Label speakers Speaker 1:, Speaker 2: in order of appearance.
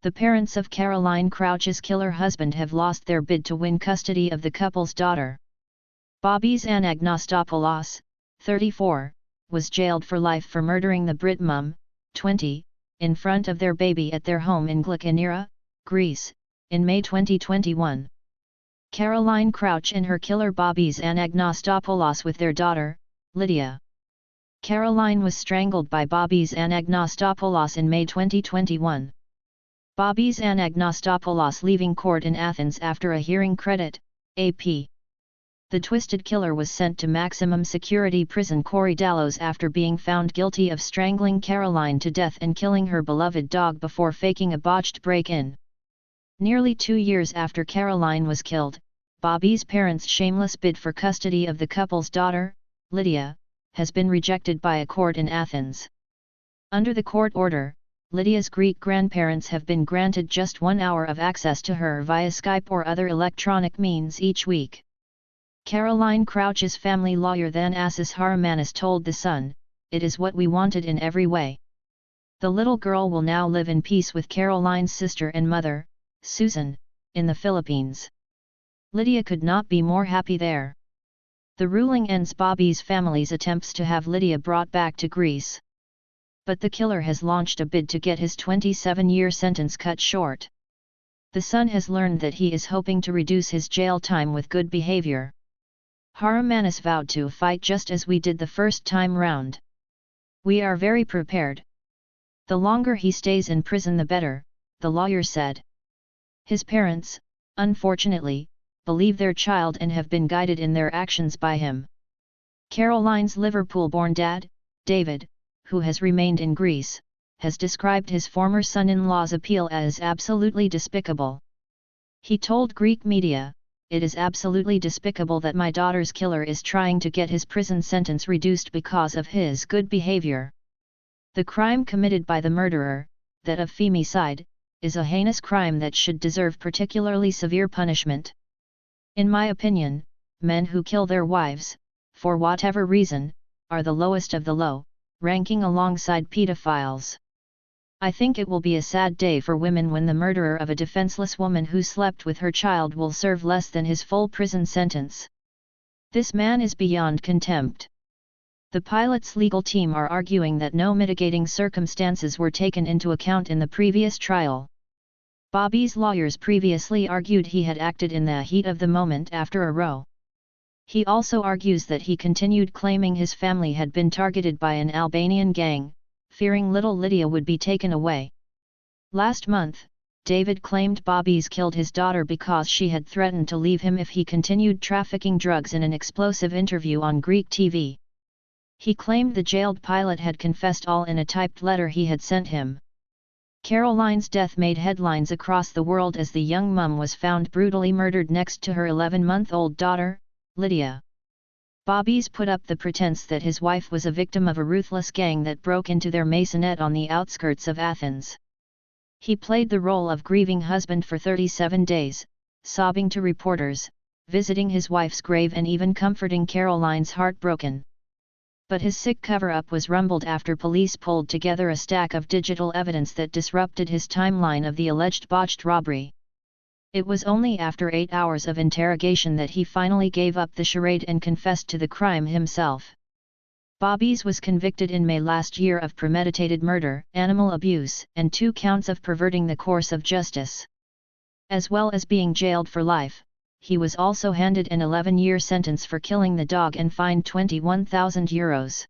Speaker 1: The parents of Caroline Crouch's killer husband have lost their bid to win custody of the couple's daughter. Bobby's Anagnostopoulos, 34, was jailed for life for murdering the Brit mum, 20, in front of their baby at their home in Glykaniera, Greece, in May 2021. Caroline Crouch and her killer Bobby's Anagnostopoulos with their daughter, Lydia. Caroline was strangled by Bobby's Anagnostopoulos in May 2021. Bobby's Anagnostopoulos leaving court in Athens after a hearing. Credit, AP. The twisted killer was sent to maximum security prison Korydallos after being found guilty of strangling Caroline to death and killing her beloved dog before faking a botched break-in. Nearly 2 years after Caroline was killed, Bobby's parents' shameless bid for custody of the couple's daughter, Lydia, has been rejected by a court in Athens. Under the court order, Lydia's Greek grandparents have been granted just 1 hour of access to her via Skype or other electronic means each week. Caroline Crouch's family lawyer Thanasis Haramanis told The Sun, "It is what we wanted in every way. The little girl will now live in peace with Caroline's sister and mother, Susan, in the Philippines. Lydia could not be more happy there." The ruling ends Bobby's family's attempts to have Lydia brought back to Greece. But the killer has launched a bid to get his 27-year sentence cut short. The Sun has learned that he is hoping to reduce his jail time with good behavior. Haramanis vowed to fight just as we did the first time round. "We are very prepared. The longer he stays in prison the better," the lawyer said. His parents, unfortunately, believe their child and have been guided in their actions by him. Caroline's Liverpool-born dad, David, who has remained in Greece, has described his former son-in-law's appeal as absolutely despicable. He told Greek media, "It is absolutely despicable that my daughter's killer is trying to get his prison sentence reduced because of his good behavior. The crime committed by the murderer, that of femicide, is a heinous crime that should deserve particularly severe punishment. In my opinion, men who kill their wives, for whatever reason, are the lowest of the low, ranking alongside pedophiles. I think it will be a sad day for women when the murderer of a defenseless woman who slept with her child will serve less than his full prison sentence. This man is beyond contempt." The pilot's legal team are arguing that no mitigating circumstances were taken into account in the previous trial. Bobby's lawyers previously argued he had acted in the heat of the moment after a row. He also argues that he continued claiming his family had been targeted by an Albanian gang, fearing little Lydia would be taken away. Last month, David claimed Bobby's killed his daughter because she had threatened to leave him if he continued trafficking drugs in an explosive interview on Greek TV. He claimed the jailed pilot had confessed all in a typed letter he had sent him. Caroline's death made headlines across the world as the young mum was found brutally murdered next to her 11-month-old daughter, Lydia. Bobby's put up the pretense that his wife was a victim of a ruthless gang that broke into their maisonette on the outskirts of Athens. He played the role of grieving husband for 37 days, sobbing to reporters, visiting his wife's grave and even comforting Caroline's heartbroken. But his sick cover-up was rumbled after police pulled together a stack of digital evidence that disrupted his timeline of the alleged botched robbery. It was only after 8 hours of interrogation that he finally gave up the charade and confessed to the crime himself. Bobby's was convicted in May last year of premeditated murder, animal abuse, and 2 counts of perverting the course of justice. As well as being jailed for life, he was also handed an 11-year sentence for killing the dog and fined €21,000.